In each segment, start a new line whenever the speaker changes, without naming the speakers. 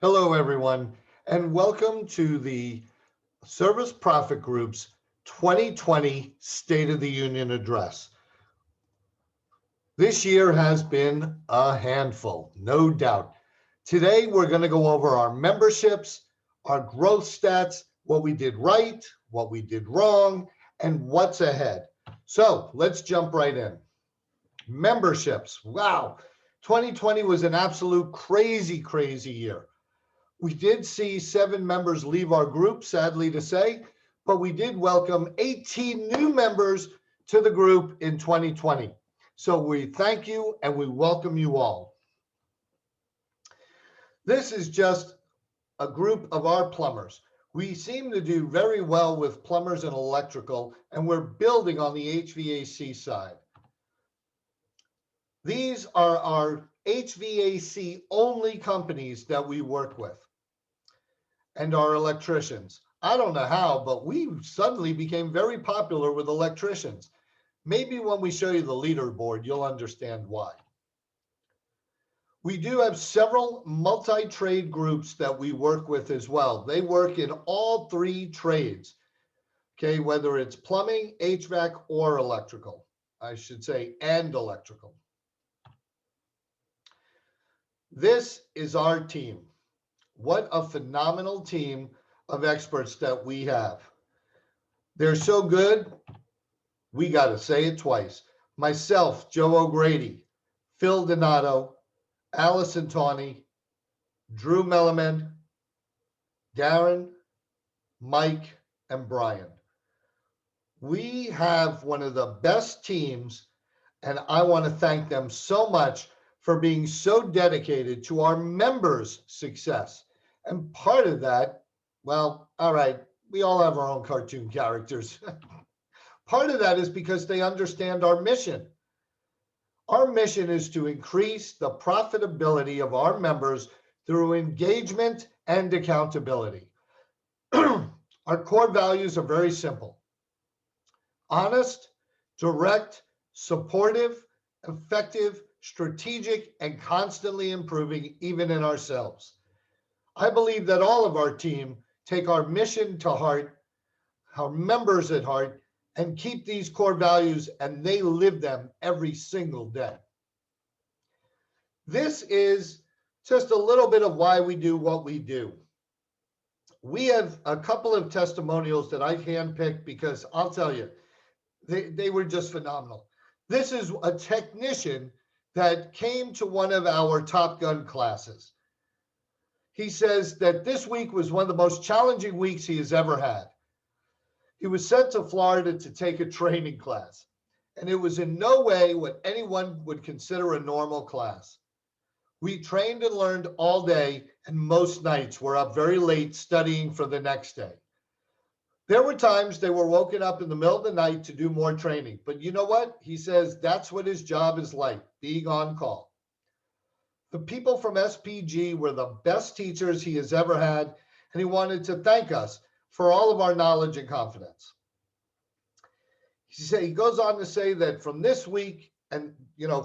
Hello, everyone, and welcome to the Service Profit Group's 2020 State of the Union Address. This year has been a handful, no doubt. Today, we're going to go over our memberships, our growth stats, what we did right, what we did wrong, and what's ahead. So let's jump right in. Memberships. Wow. 2020 was an absolute crazy year. We did see 7 members leave our group, sadly to say, but we did welcome 18 new members to the group in 2020. So we thank you and we welcome you all. This is just a group of our plumbers. We seem to do very well with plumbers and electrical, and we're building on the HVAC side. These are our HVAC only companies that we work with and our electricians. I don't know how, but we suddenly became very popular with electricians. Maybe when we show you the leaderboard, you'll understand why. We do have several multi-trade groups that we work with as well. They work in all 3 trades, okay, whether it's plumbing, HVAC, or electrical. I should say, and electrical. This is our team. What a phenomenal team of experts that we have. They're so good, we got to say it twice. Myself, Joe O'Grady, Phil Donato, Allison Tawney, Drew Melliman, Darren, Mike, and Brian. We have one of the best teams, and I want to thank them so much for being so dedicated to our members' success. And part of that, well, all right, we all have our own cartoon characters. Part of that is because they understand our mission. Our mission is to increase the profitability of our members through engagement and accountability. Our core values are very simple: honest, direct, supportive, effective, strategic, and constantly improving, even in ourselves. I believe that all of our team take our mission to heart, our members at heart, and keep these core values, and they live them every single day. This is just a little bit of why we do what we do. We have a couple of testimonials that I handpicked because I'll tell you, they were just phenomenal. This is a technician that came to one of our Top Gun classes. He says that this week was one of the most challenging weeks he has ever had. He was sent to Florida to take a training class, and it was in no way what anyone would consider a normal class. We trained and learned all day, and most nights we're up very late studying for the next day. There were times they were woken up in the middle of the night to do more training. But you know what? He says that's what his job is like, being on call. The people from SPG were the best teachers he has ever had, and he wanted to thank us for all of our knowledge and confidence. He goes on to say that from this week, and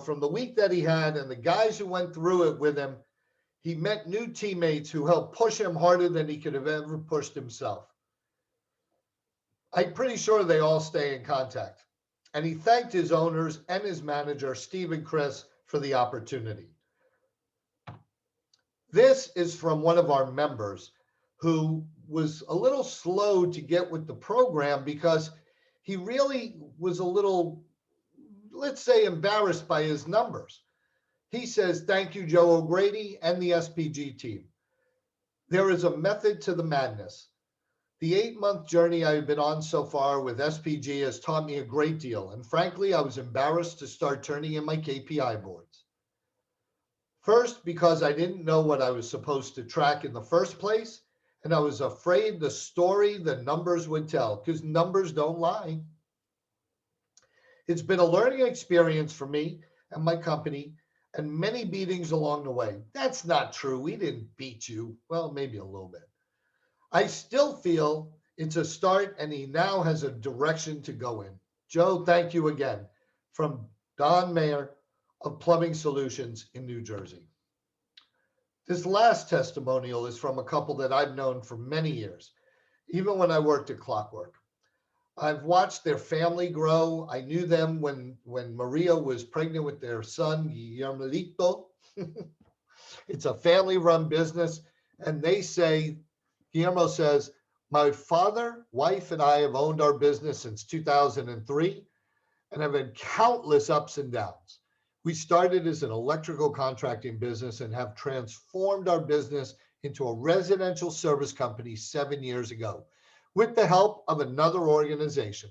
from the week that he had and the guys who went through it with him, he met new teammates who helped push him harder than he could have ever pushed himself. I'm pretty sure they all stay in contact. And he thanked his owners and his manager, Steve and Chris, for the opportunity. This is from one of our members who was a little slow to get with the program because he really was a little, let's say, embarrassed by his numbers. He says, "Thank you, Joe O'Grady and the SPG team. There is a method to the madness. The 8-month journey I've been on so far with SPG has taught me a great deal, and frankly, I was embarrassed to start turning in my KPI boards. First, because I didn't know what I was supposed to track in the first place, and I was afraid the story the numbers would tell, because numbers don't lie. It's been a learning experience for me and my company, and many beatings along the way." That's not true. We didn't beat you. Well, maybe a little bit. "I still feel it's a start, and he now has a direction to go in. Joe, thank you again." From Don Mayer of Plumbing Solutions in New Jersey. This last testimonial is from a couple that I've known for many years, even when I worked at Clockwork. I've watched their family grow. I knew them when Maria was pregnant with their son, Guillermo. It's a family-run business, and they say, Guillermo says, my father, wife, and I have owned our business since 2003 and have had countless ups and downs. We started as an electrical contracting business and have transformed our business into a residential service company 7 years ago with the help of another organization.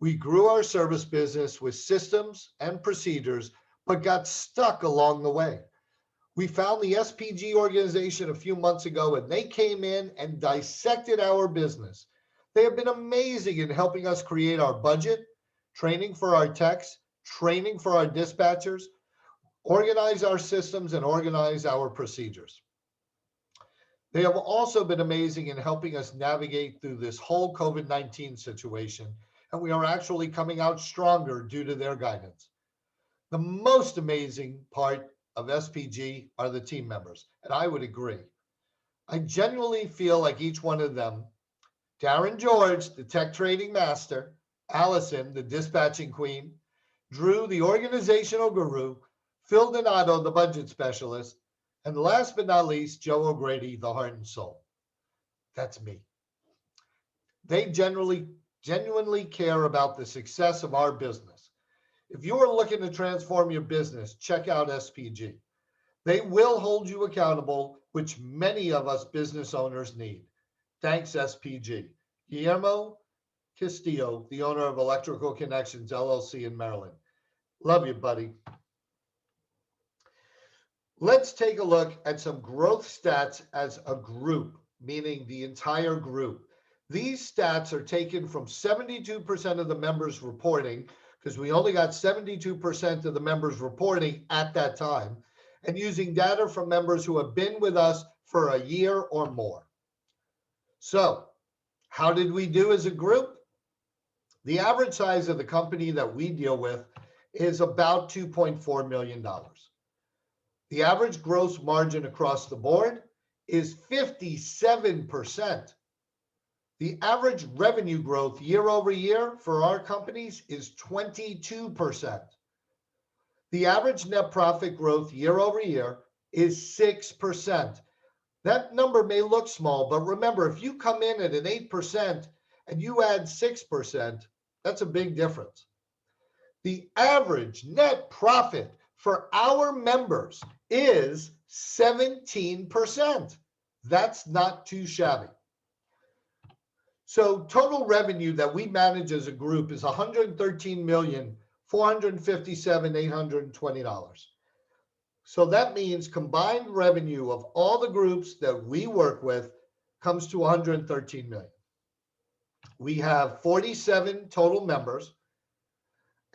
We grew our service business with systems and procedures, but got stuck along the way. We found the SPG organization a few months ago, and they came in and dissected our business. They have been amazing in helping us create our budget, training for our techs, training for our dispatchers, organize our systems, and organize our procedures. They have also been amazing in helping us navigate through this whole COVID-19 situation, and we are actually coming out stronger due to their guidance. The most amazing part of SPG are the team members, and I would agree. I genuinely feel like each one of them, Darren George, the tech trading master, Allison, the dispatching queen, Drew, the organizational guru, Phil Donato, the budget specialist, and last but not least, Joe O'Grady, the heart and soul. That's me. They genuinely care about the success of our business. If you are looking to transform your business, check out SPG. They will hold you accountable, which many of us business owners need. Thanks, SPG. Guillermo Castillo, the owner of Electrical Connections, LLC in Maryland. Love you, buddy. Let's take a look at some growth stats as a group, meaning the entire group. These stats are taken from 72% of the members reporting, because we only got 72% of the members reporting at that time, and using data from members who have been with us for a year or more. So, how did we do as a group? The average size of the company that we deal with is about $2.4 million. The average gross margin across the board is 57%. The average revenue growth year over year for our companies is 22%. The average net profit growth year over year is 6%. That number may look small, but remember, if you come in at an 8% and you add 6%, that's a big difference. The average net profit for our members is 17%. That's not too shabby. So total revenue that we manage as a group is $113,457,820. So that means combined revenue of all the groups that we work with comes to 113 million. We have 47 total members.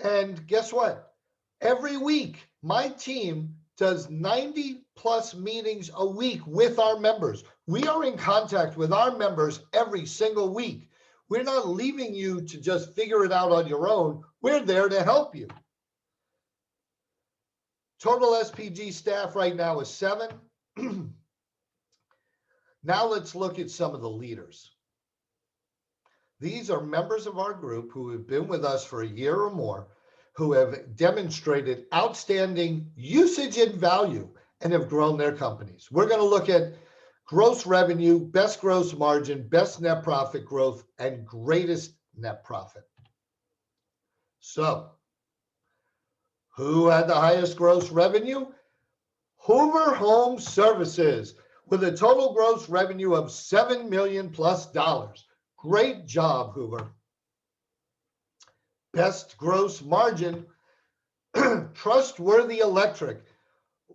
And guess what? Every week, my team does 90 plus meetings a week with our members. We are in contact with our members every single week. We're not leaving you to just figure it out on your own. We're there to help you. Total SPG staff right now is 7. Now let's look at some of the leaders. These are members of our group who have been with us for a year or more, who have demonstrated outstanding usage and value and have grown their companies. We're going to look at gross revenue, best gross margin, best net profit growth, and greatest net profit. So, who had the highest gross revenue? Hoover Home Services, with a total gross revenue of $7 million plus. Great job, Hoover. Best gross margin, Trustworthy Electric,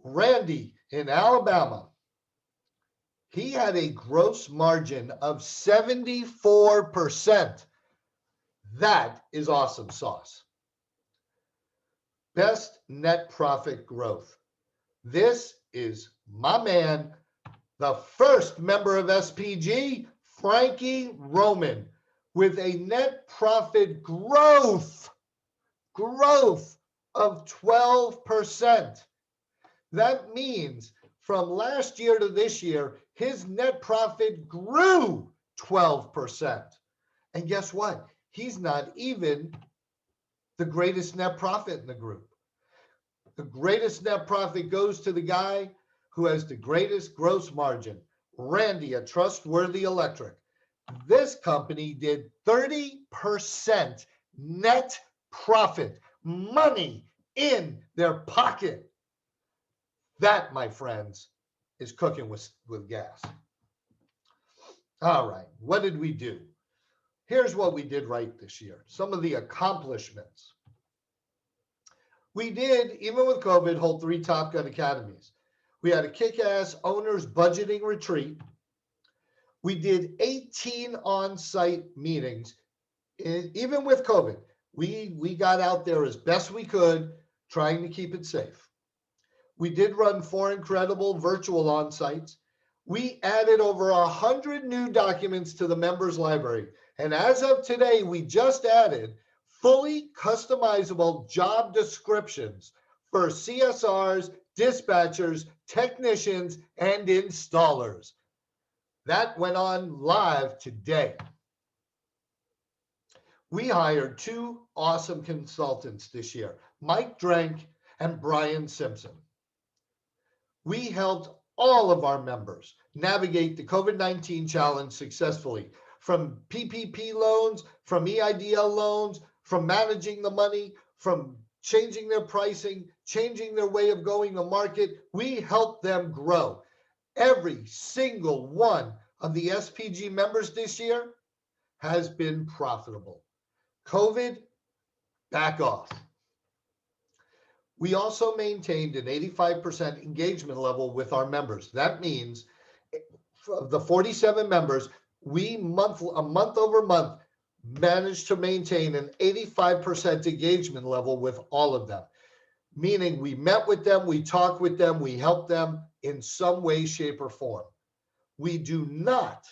Randy in Alabama. He had a gross margin of 74%. That is awesome sauce. Best net profit growth. This is my man, the first member of SPG, Frankie Roman, with a net profit growth of 12%. That means from last year to this year, his net profit grew 12%. And guess what? He's not even the greatest net profit in the group. The greatest net profit goes to the guy who has the greatest gross margin, Randy at Trustworthy Electric. This company did 30% net profit, money in their pocket. That, my friends, is cooking with gas. All right, what did we do? Here's what we did right this year. Some of the accomplishments. We did, even with COVID, hold 3 Top Gun Academies. We had a kick-ass owners budgeting retreat. We did 18 on-site meetings. Even with COVID, we got out there as best we could, trying to keep it safe. We did run 4 incredible virtual on-sites. We added over 100 new documents to the members library. And as of today, we just added fully customizable job descriptions for CSRs, dispatchers, technicians, and installers. That went on live today. We hired 2 awesome consultants this year, Mike Drank and Brian Simpson. We helped all of our members navigate the COVID-19 challenge successfully, from PPP loans, from EIDL loans, from managing the money, from changing their pricing, changing their way of going to market. We helped them grow. Every single one of the SPG members this year has been profitable. COVID, back off. We also maintained an 85% engagement level with our members. That means of the 47 members, we month over month managed to maintain an 85% engagement level with all of them. Meaning we met with them, we talked with them, we helped them in some way, shape, or form. We do not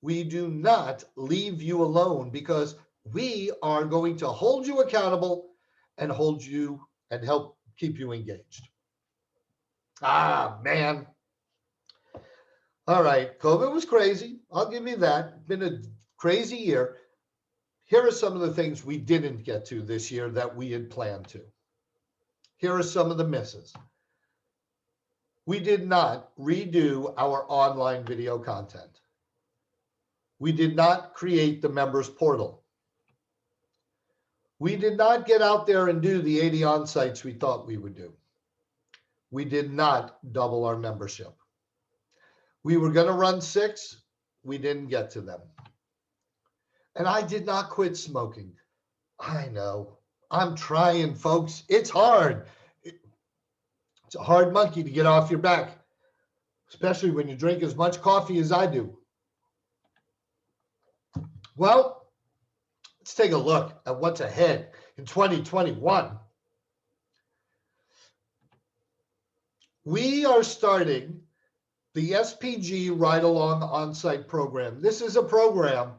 leave you alone, because we are going to hold you accountable and hold you and help keep you engaged. Ah, man. All right, COVID was crazy. I'll give you that. Been a crazy year. Here are some of the things we didn't get to this year that we had planned to. Here are some of the misses. We did not redo our online video content. We did not create the members portal. We did not get out there and do the 80 on-sites we thought we would do. We did not double our membership. We were going to run 6. We didn't get to them. And I did not quit smoking. I know. I'm trying, folks. It's hard. It's a hard monkey to get off your back, especially when you drink as much coffee as I do. Well, let's take a look at what's ahead in 2021. We are starting the SPG Ride Along On-Site program. This is a program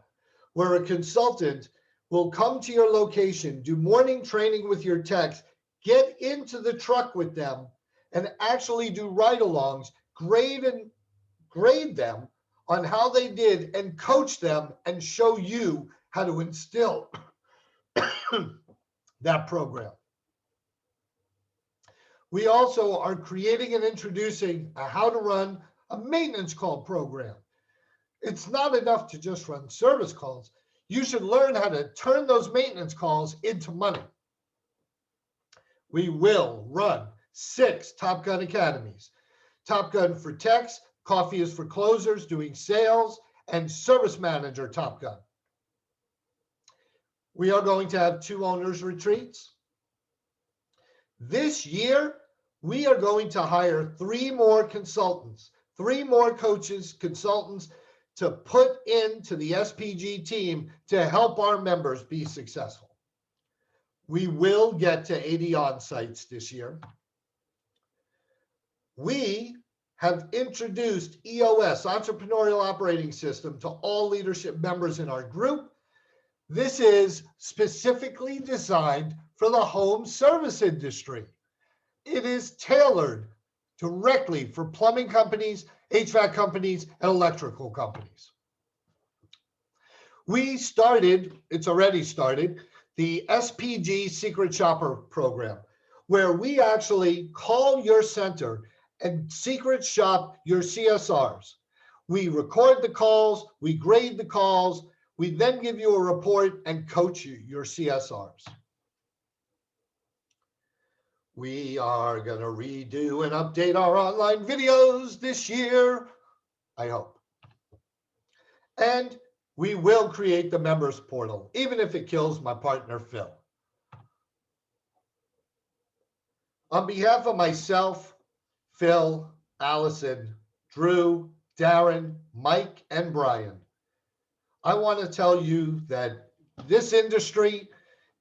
where a consultant will come to your location, do morning training with your techs, get into the truck with them, and actually do ride-alongs, grade them on how they did, and coach them and show you how to instill that program. We also are creating and introducing a how to run a maintenance call program. It's not enough to just run service calls. You should learn how to turn those maintenance calls into money. We will run 6 Top Gun Academies. Top Gun for techs, Coffee is for closers doing sales, and Service Manager Top Gun. We are going to have 2 owners retreats. This year, we are going to hire 3 more consultants, 3 more coaches, consultants to put into the SPG team to help our members be successful. We will get to 80 on-sites this year. We have introduced EOS, Entrepreneurial Operating System, to all leadership members in our group. This is specifically designed for the home service industry. It is tailored directly for plumbing companies, HVAC companies, and electrical companies. We started, it's already started, the SPG Secret Shopper program, where we actually call your center and secret shop your CSRs. We record the calls, we grade the calls, we then give you a report and coach you, your CSRs. We are going to redo and update our online videos this year, I hope. And we will create the members portal, even if it kills my partner, Phil. On behalf of myself, Phil, Allison, Drew, Darren, Mike, and Brian, I want to tell you that this industry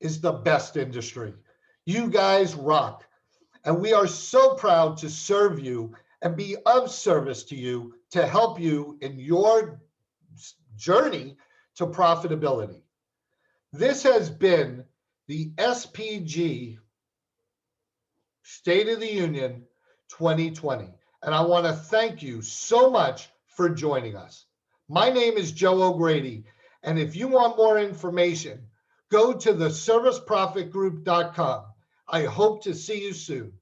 is the best industry. You guys rock. And we are so proud to serve you and be of service to you to help you in your journey to profitability. This has been the SPG State of the Union 2020. And I want to thank you so much for joining us. My name is Joe O'Grady. And if you want more information, go to theserviceprofitgroup.com. I hope to see you soon.